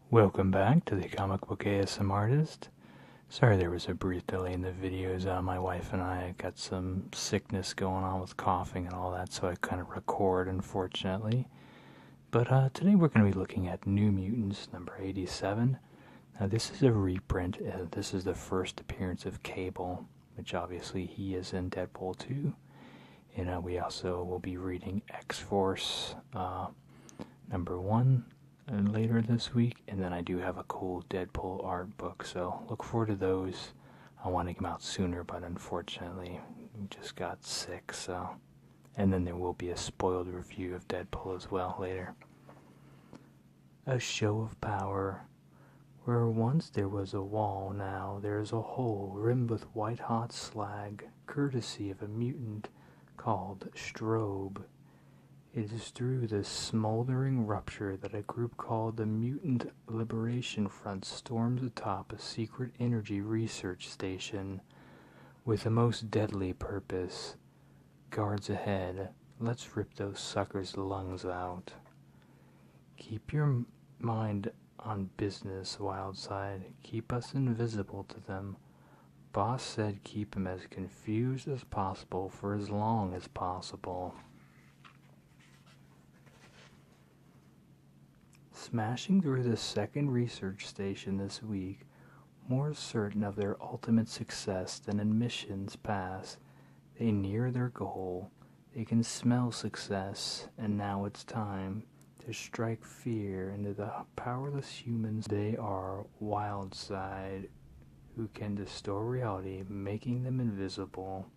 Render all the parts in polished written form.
Welcome back to the Comic Book ASM Artist. Sorry there was a brief delay in the videos. My wife and I got some sickness going on with coughing and all that, so I couldn't record, unfortunately. But today we're going to be looking at New Mutants number 87. Now this is a reprint. This is the first appearance of Cable, which obviously he is in Deadpool 2. And we also will be reading X-Force number 1. Later this week, and then I do have a cool Deadpool art book, so look forward to those. I want to come out sooner, but unfortunately we just got sick, so. And then there will be a spoiled review of Deadpool as well later. A show of power. Where once there was a wall, now there is a hole rimmed with white-hot slag, courtesy of a mutant called Strobe. It is through this smoldering rupture that a group called the Mutant Liberation Front storms atop a secret energy research station with a most deadly purpose. Guards ahead, let's rip those suckers' lungs out. Keep your mind on business, Wildside. Keep us invisible to them. Boss said keep him as confused as possible for as long as possible. Smashing through the second research station this week, more certain of their ultimate success than in missions past, they near their goal. They can smell success, and now it's time to strike fear into the powerless humans they are. Wildside, who can distort reality, making them invisible.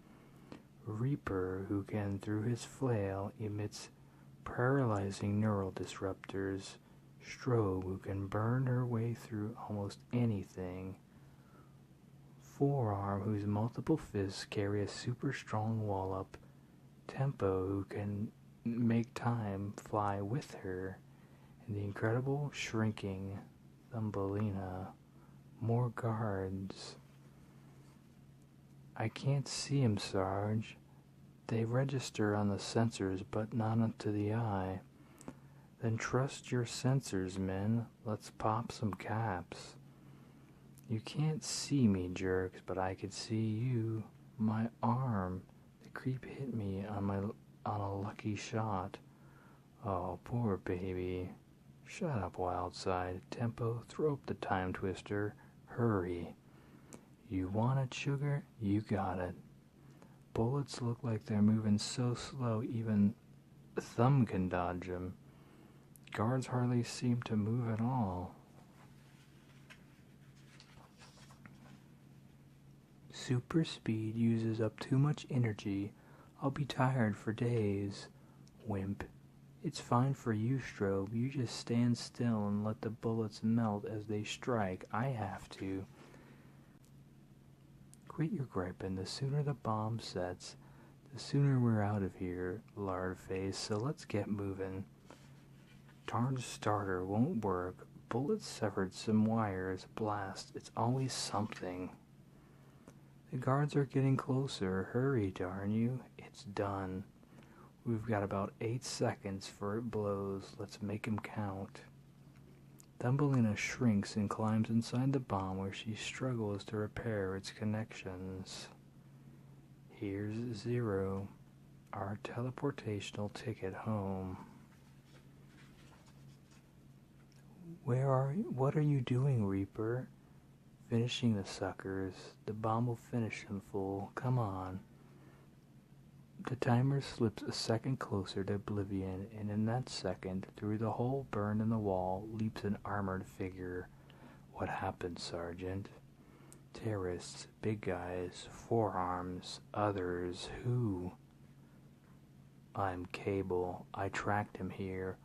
Reaper, who can, through his flail, emits paralyzing neural disruptors. Strobe, who can burn her way through almost anything. Forearm, whose multiple fists carry a super strong wallop. Tempo, who can make time fly with her. And the incredible shrinking Thumbelina. More guards. I can't see 'em, Sarge. They register on the sensors, but not to the eye. Then trust your sensors, men. Let's pop some caps. You can't see me, jerks, but I could see you. My arm. The creep hit me on a lucky shot. Oh, poor baby. Shut up, Wildside. Tempo, throw up the time twister. Hurry. You want it, sugar? You got it. Bullets look like they're moving so slow even Thumb can dodge 'em. Guards hardly seem to move at all. Super speed uses up too much energy. I'll be tired for days. Wimp. It's fine for you, Strobe. You just stand still and let the bullets melt as they strike. I have to. Quit your griping. The sooner the bomb sets, the sooner we're out of here, lard face, so let's get moving. Darn starter won't work. Bullets severed some wires. Blast. It's always something. The guards are getting closer. Hurry, darn you. It's done. We've got about 8 seconds for it blows. Let's make 'em count. Thumbelina shrinks and climbs inside the bomb where she struggles to repair its connections. Here's 0. Our teleportational ticket home. What are you doing, Reaper? Finishing the suckers. The bomb will finish them, fool. Come on. The timer slips a second closer to oblivion, and in that second, through the hole burned in the wall, leaps an armored figure. What happened, Sergeant? Terrorists, big guys, forearms, others, who? I'm Cable. I tracked him here.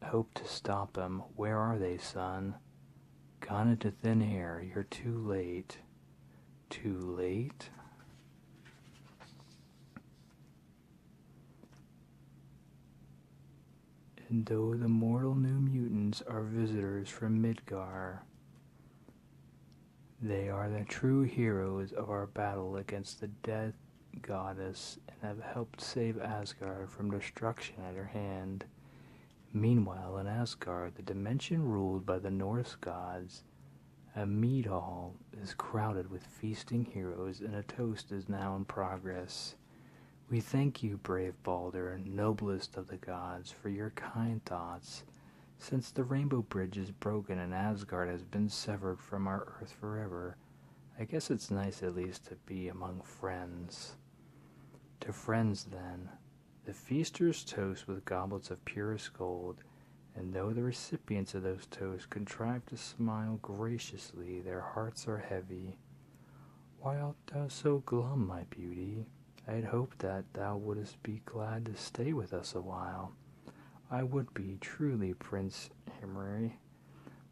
Hope to stop him. Where are they, son? Gone into thin air. You're too late. Too late? And though the mortal New Mutants are visitors from Midgar, they are the true heroes of our battle against the death goddess and have helped save Asgard from destruction at her hand. Meanwhile, in Asgard, the dimension ruled by the Norse gods, a mead hall is crowded with feasting heroes, and a toast is now in progress. We thank you, brave Balder, noblest of the gods, for your kind thoughts. Since the Rainbow Bridge is broken and Asgard has been severed from our earth forever, I guess it's nice at least to be among friends. To friends, then. The feasters toast with goblets of purest gold, and though the recipients of those toasts contrive to smile graciously, their hearts are heavy. Why art thou so glum, my beauty? I had hoped that thou wouldst be glad to stay with us a while. I would be, truly, Prince Himri,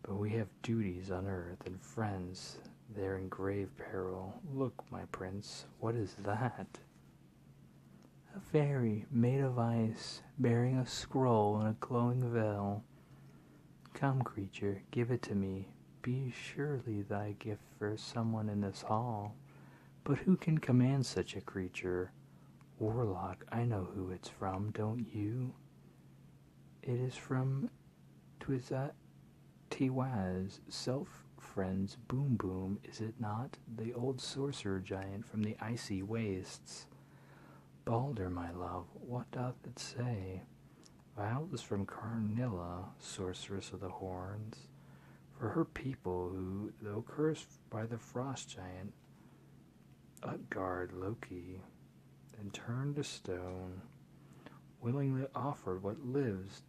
but we have duties on earth, and friends there in grave peril. Look, my prince, what is that? A fairy made of ice, bearing a scroll and a glowing veil. Come, creature, give it to me. Be surely thy gift for someone in this hall. But who can command such a creature? Warlock, I know who it's from, don't you? It is from Tiwaz, self-friend's Boom Boom, is it not? The old sorcerer giant from the icy wastes. Balder, my love, what doth it say? Val is from Carnilla, sorceress of the horns. For her people who, though cursed by the frost giant, Utgard Loki, and turned to stone, willingly offered what lives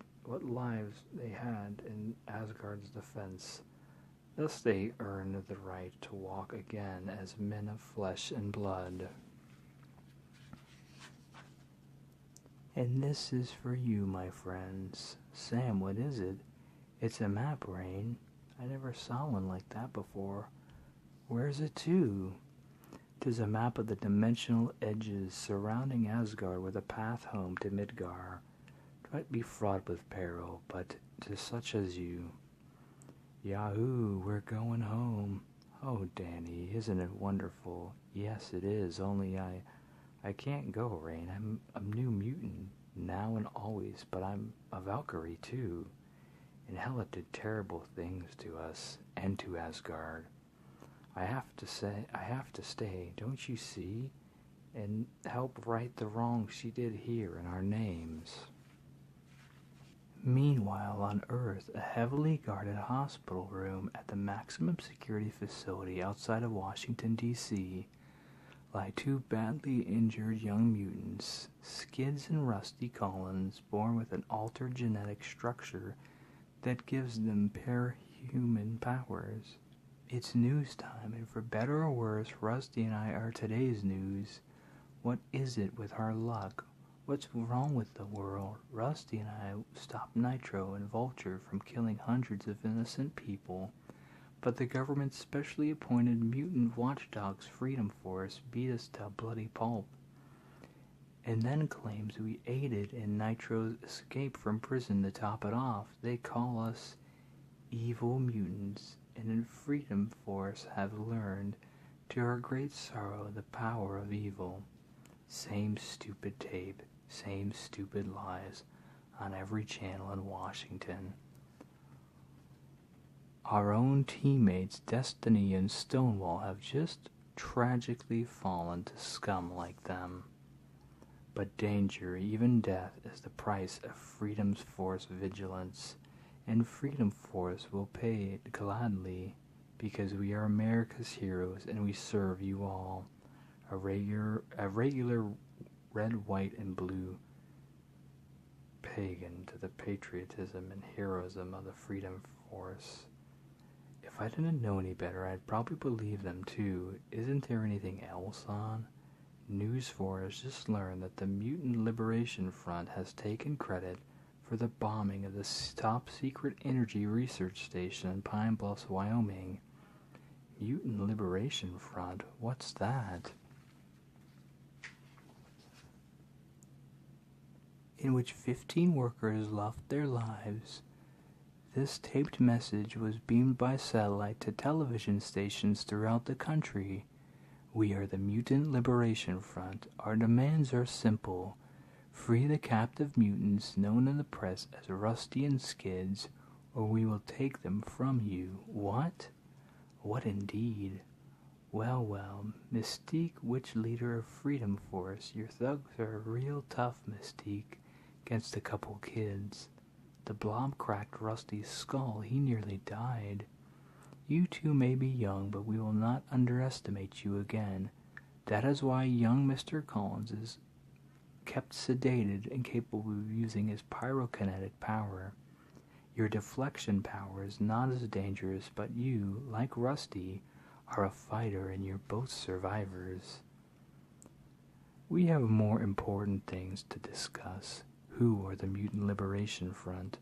they had in Asgard's defense. Thus they earned the right to walk again as men of flesh and blood. And this is for you, my friends. Sam, what is it? It's a map, Rain. I never saw one like that before. Where's it to? 'Tis a map of the dimensional edges surrounding Asgard with a path home to Midgard. 'Twight be fraught with peril, but 'tis such as you. Yahoo, we're going home. Oh, Danny, isn't it wonderful? Yes, it is, only I can't go, Rain. I'm a new mutant, now and always, but I'm a Valkyrie, too. And Hela did terrible things to us, and to Asgard. I have to stay, don't you see? And help right the wrongs she did here in our names. Meanwhile, on Earth, a heavily guarded hospital room at the maximum security facility outside of Washington, D.C., lie two badly injured young mutants, Skids and Rusty Collins, born with an altered genetic structure that gives them parahuman powers. It's news time, and for better or worse, Rusty and I are today's news. What is it with our luck? What's wrong with the world? Rusty and I stopped Nitro and Vulture from killing hundreds of innocent people, but the government's specially appointed mutant watchdogs Freedom Force beat us to a bloody pulp, and then claims we aided in Nitro's escape from prison. To top it off, they call us evil mutants, and in Freedom Force have learned, to our great sorrow, the power of evil. Same stupid tape, same stupid lies, on every channel in Washington. Our own teammates Destiny and Stonewall have just tragically fallen to scum like them. But danger, even death, is the price of Freedom Force vigilance, and Freedom Force will pay it gladly, because we are America's heroes and we serve you all. A regular red, white, and blue pagan to the patriotism and heroism of the Freedom Force. If I didn't know any better, I'd probably believe them too. Isn't there anything else on? News 4 has just learned that the Mutant Liberation Front has taken credit for the bombing of the top secret energy research station in Pine Bluffs, Wyoming. Mutant Liberation Front? What's that? In which 15 workers lost their lives. This taped message was beamed by satellite to television stations throughout the country. We are the Mutant Liberation Front. Our demands are simple. Free the captive mutants known in the press as Rusty and Skids, or we will take them from you. What? What indeed? Well, well, Mystique, witch leader of Freedom Force, your thugs are real tough, Mystique, against a couple kids. The blob cracked Rusty's skull. He nearly died. You two may be young, but we will not underestimate you again. That is why young Mr. Collins is kept sedated and capable of using his pyrokinetic power. Your deflection power is not as dangerous, but you, like Rusty, are a fighter and you're both survivors. We have more important things to discuss. Who are the Mutant Liberation Front?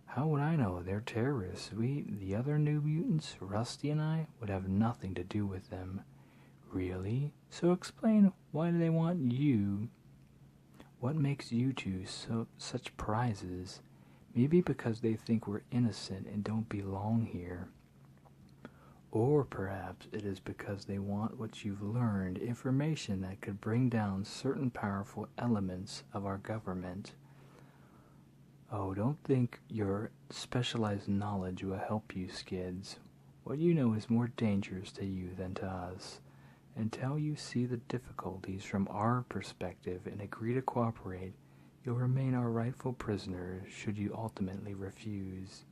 How would I know? They're terrorists. The other New Mutants, Rusty and I, would have nothing to do with them. Really? So explain, why do they want you? What makes you two such prizes? Maybe because they think we're innocent and don't belong here. Or perhaps it is because they want what you've learned, information that could bring down certain powerful elements of our government. Oh, don't think your specialized knowledge will help you, Skids. What you know is more dangerous to you than to us. Until you see the difficulties from our perspective and agree to cooperate, you'll remain our rightful prisoner should you ultimately refuse.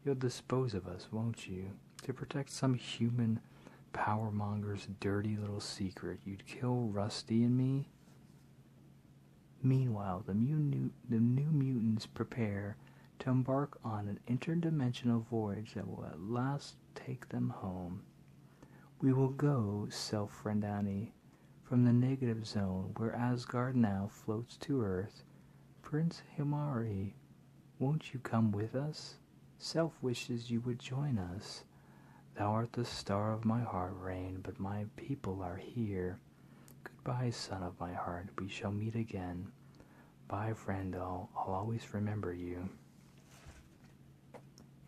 You'll dispose of us, won't you? To protect some human powermonger's dirty little secret, you'd kill Rusty and me? Meanwhile, the new mutants prepare to embark on an interdimensional voyage that will at last take them home. We will go, Self-Friendani, from the negative zone where Asgard now floats to Earth. Prince Himari, won't you come with us? Self wishes you would join us. Thou art the star of my heart, Rain, but my people are here. Goodbye, son of my heart, we shall meet again. Bye, friend, I'll always remember you.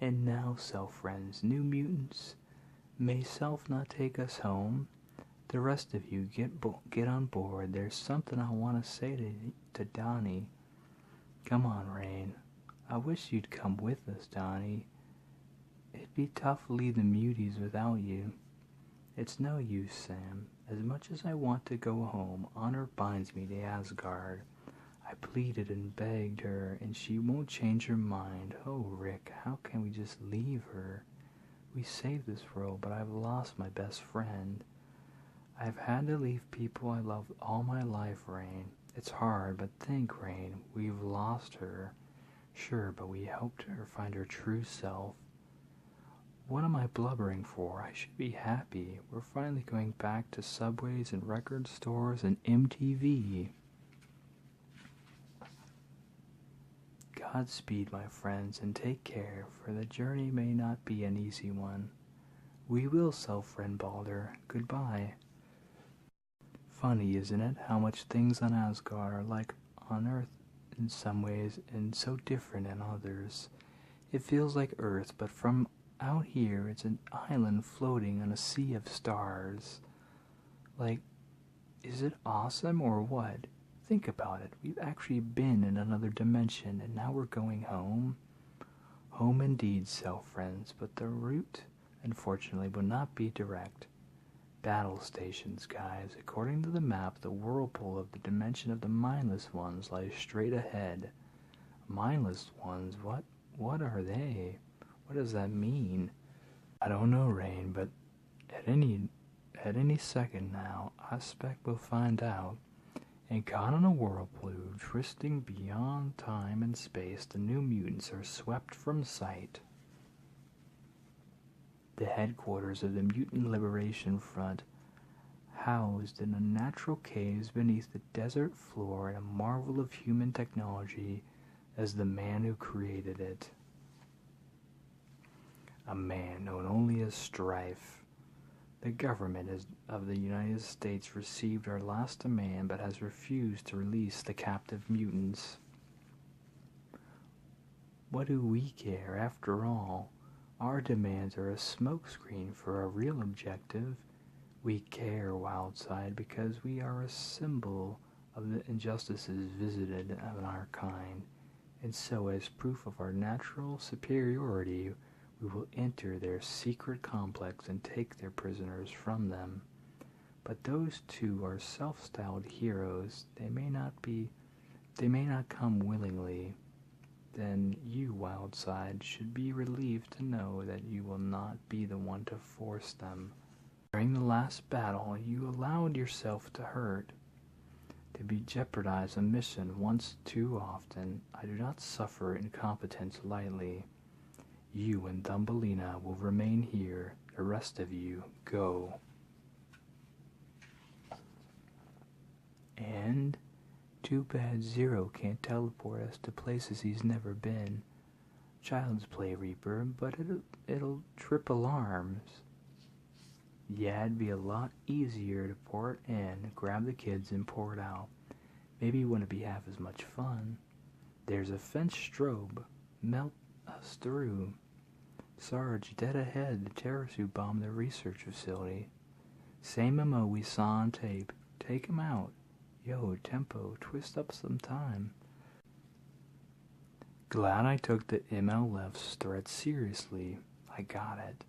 And now, Self-Friends, New Mutants, may Self not take us home? The rest of you, get on board. There's something I want to say to Donnie. Come on, Rain. I wish you'd come with us, Donnie. It'd be tough to leave the muties without you. It's no use, Sam. As much as I want to go home, honor binds me to Asgard. I pleaded and begged her, and she won't change her mind. Oh, Rick, how can we just leave her? We saved this world, but I've lost my best friend. I've had to leave people I loved all my life, Rain. It's hard, but think, Rain, we've lost her. Sure, but we helped her find her true self. What am I blubbering for? I should be happy. We're finally going back to subways and record stores and MTV. Godspeed, my friends, and take care, for the journey may not be an easy one. We will, Self-Friend Balder. Goodbye. Funny, isn't it, how much things on Asgard are like on Earth in some ways and so different in others. It feels like Earth, but from out here it's an island floating on a sea of stars. Like, is it awesome or what? Think about it. We've actually been in another dimension and now we're going home. Home indeed, Self-Friends, but the route, unfortunately, will not be direct. Battle stations, guys. According to the map, the whirlpool of the dimension of the mindless ones lies straight ahead. Mindless ones? What are they? What does that mean? I don't know, Rain, but at any second now, I expect we'll find out. And caught in a whirlpool, twisting beyond time and space, the New Mutants are swept from sight. The headquarters of the Mutant Liberation Front, housed in unnatural caves beneath the desert floor, and a marvel of human technology as the man who created it. A man known only as Strife. The government of the United States received our last demand but has refused to release the captive mutants. What do we care, after all? Our demands are a smokescreen for a real objective. We care, Wildside, because we are a symbol of the injustices visited on our kind, and so as proof of our natural superiority, we will enter their secret complex and take their prisoners from them. But those two are self-styled heroes. They may not come willingly. Then you, Wildside, should be relieved to know that you will not be the one to force them. During the last battle, you allowed yourself to hurt, to jeopardize a mission once too often. I do not suffer incompetence lightly. You and Thumbelina will remain here. The rest of you, go. And too bad Zero can't teleport us to places he's never been. Child's play, Reaper, but it'll trip alarms. Yeah, it'd be a lot easier to port in, grab the kids, and port out. Maybe it wouldn't be half as much fun. There's a fence strobe. Melt us through. Sarge, dead ahead, the terrorists who bombed the research facility. Same MO we saw on tape. Take him out. Yo, tempo, twist up some time. Glad I took the MLF's threat seriously. I got it.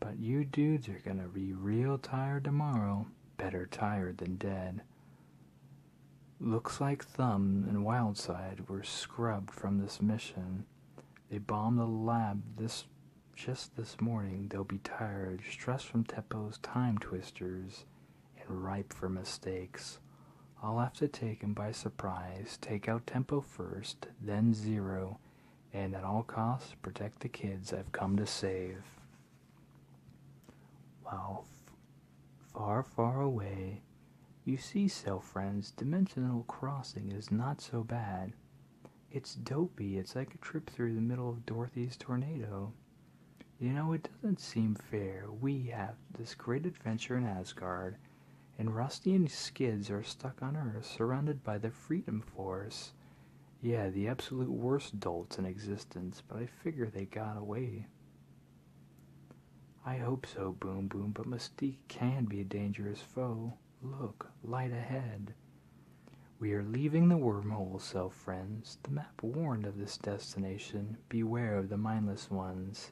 But you dudes are gonna be real tired tomorrow. Better tired than dead. Looks like Thumb and Wildside were scrubbed from this mission. They bombed the lab just this morning. They'll be tired, stressed from Tempo's time twisters, and ripe for mistakes. I'll have to take him by surprise, take out Tempo first, then Zero, and at all costs protect the kids I've come to save. While far, far away, you see, friends, dimensional crossing is not so bad. It's dopey. It's like a trip through the middle of Dorothy's tornado. You know, it doesn't seem fair. We have this great adventure in Asgard, and Rusty and Skids are stuck on Earth, surrounded by the Freedom Force. Yeah, the absolute worst dolts in existence, but I figure they got away. I hope so, Boom Boom, but Mystique can be a dangerous foe. Look, light ahead. We are leaving the wormhole, friends. The map warned of this destination. Beware of the mindless ones.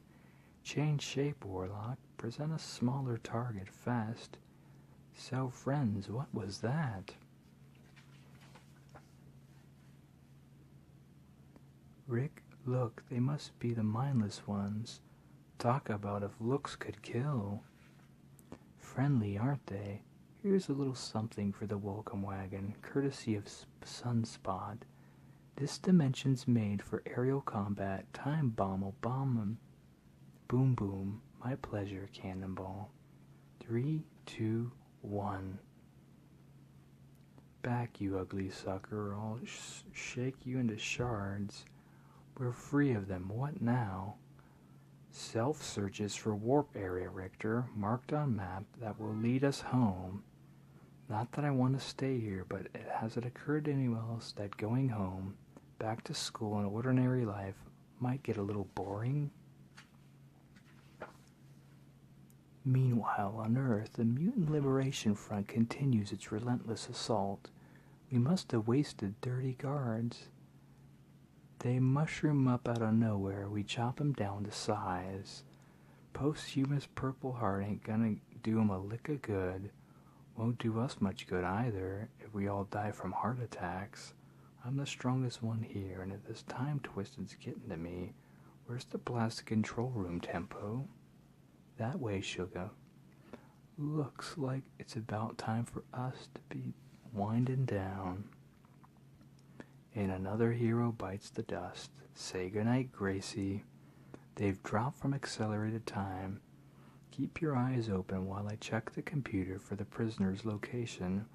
Change shape, Warlock. Present a smaller target fast. Friends, what was that? Rick, look, they must be the mindless ones. Talk about if looks could kill. Friendly, aren't they? Here's a little something for the welcome wagon, courtesy of Sunspot. This dimension's made for aerial combat. Time bomb will bomb 'em. Boom Boom, my pleasure, Cannonball. 3, 2, 1. Back, you ugly sucker, or I'll shake you into shards. We're free of them. What now? Self searches for warp area, Richter, marked on map that will lead us home. Not that I want to stay here, but has it occurred to anyone else that going home, back to school and ordinary life, might get a little boring? Meanwhile, on Earth, the Mutant Liberation Front continues its relentless assault. We must have wasted 30 guards. They mushroom up out of nowhere. We chop them down to size. Posthumous Purple Heart ain't gonna do 'em a lick of good. Won't do us much good either if we all die from heart attacks. I'm the strongest one here, and if this time twisted's getting to me, where's the plastic control room, Tempo? That way, Sugar. Looks like it's about time for us to be winding down. And another hero bites the dust. Say goodnight, Gracie. They've dropped from accelerated time. Keep your eyes open while I check the computer for the prisoner's location.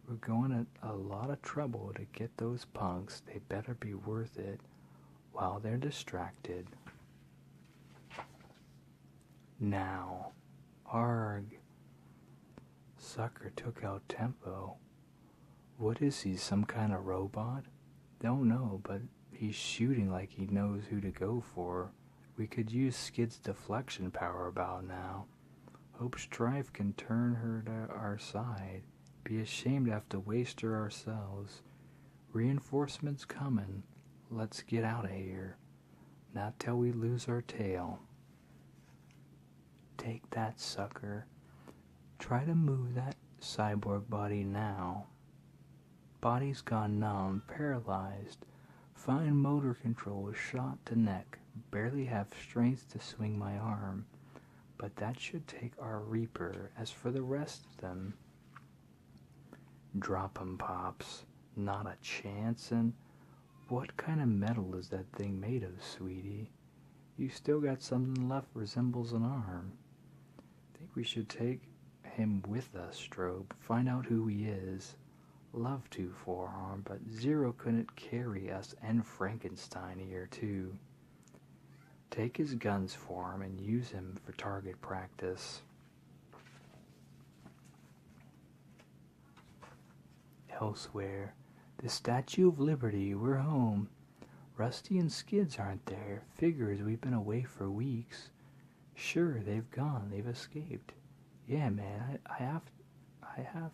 We're going to a lot of trouble to get those punks. They better be worth it while they're distracted. Now. Arg. Sucker took out Tempo. What is he, some kind of robot? Don't know, but he's shooting like he knows who to go for. We could use Skid's deflection power about now. Hope Strife can turn her to our side. Be ashamed to have to waste her ourselves. Reinforcements coming. Let's get out of here. Not till we lose our tail. Take that, sucker. Try to move that cyborg body now. Body's gone numb, paralyzed. Fine motor control, shot to neck. Barely have strength to swing my arm. But that should take our Reaper. As for the rest of them, drop 'em, Pops. Not a chance. And what kind of metal is that thing made of, sweetie? You still got something left resembles an arm. Think we should take him with us, Strobe. Find out who he is. Love to, Forearm, but Zero couldn't carry us and Frankenstein here, too. Take his guns, Forearm, and use him for target practice. Elsewhere, the Statue of Liberty, we're home. Rusty and Skids aren't there. Figures we've been away for weeks. Sure, they've gone. They've escaped. Yeah, man, I have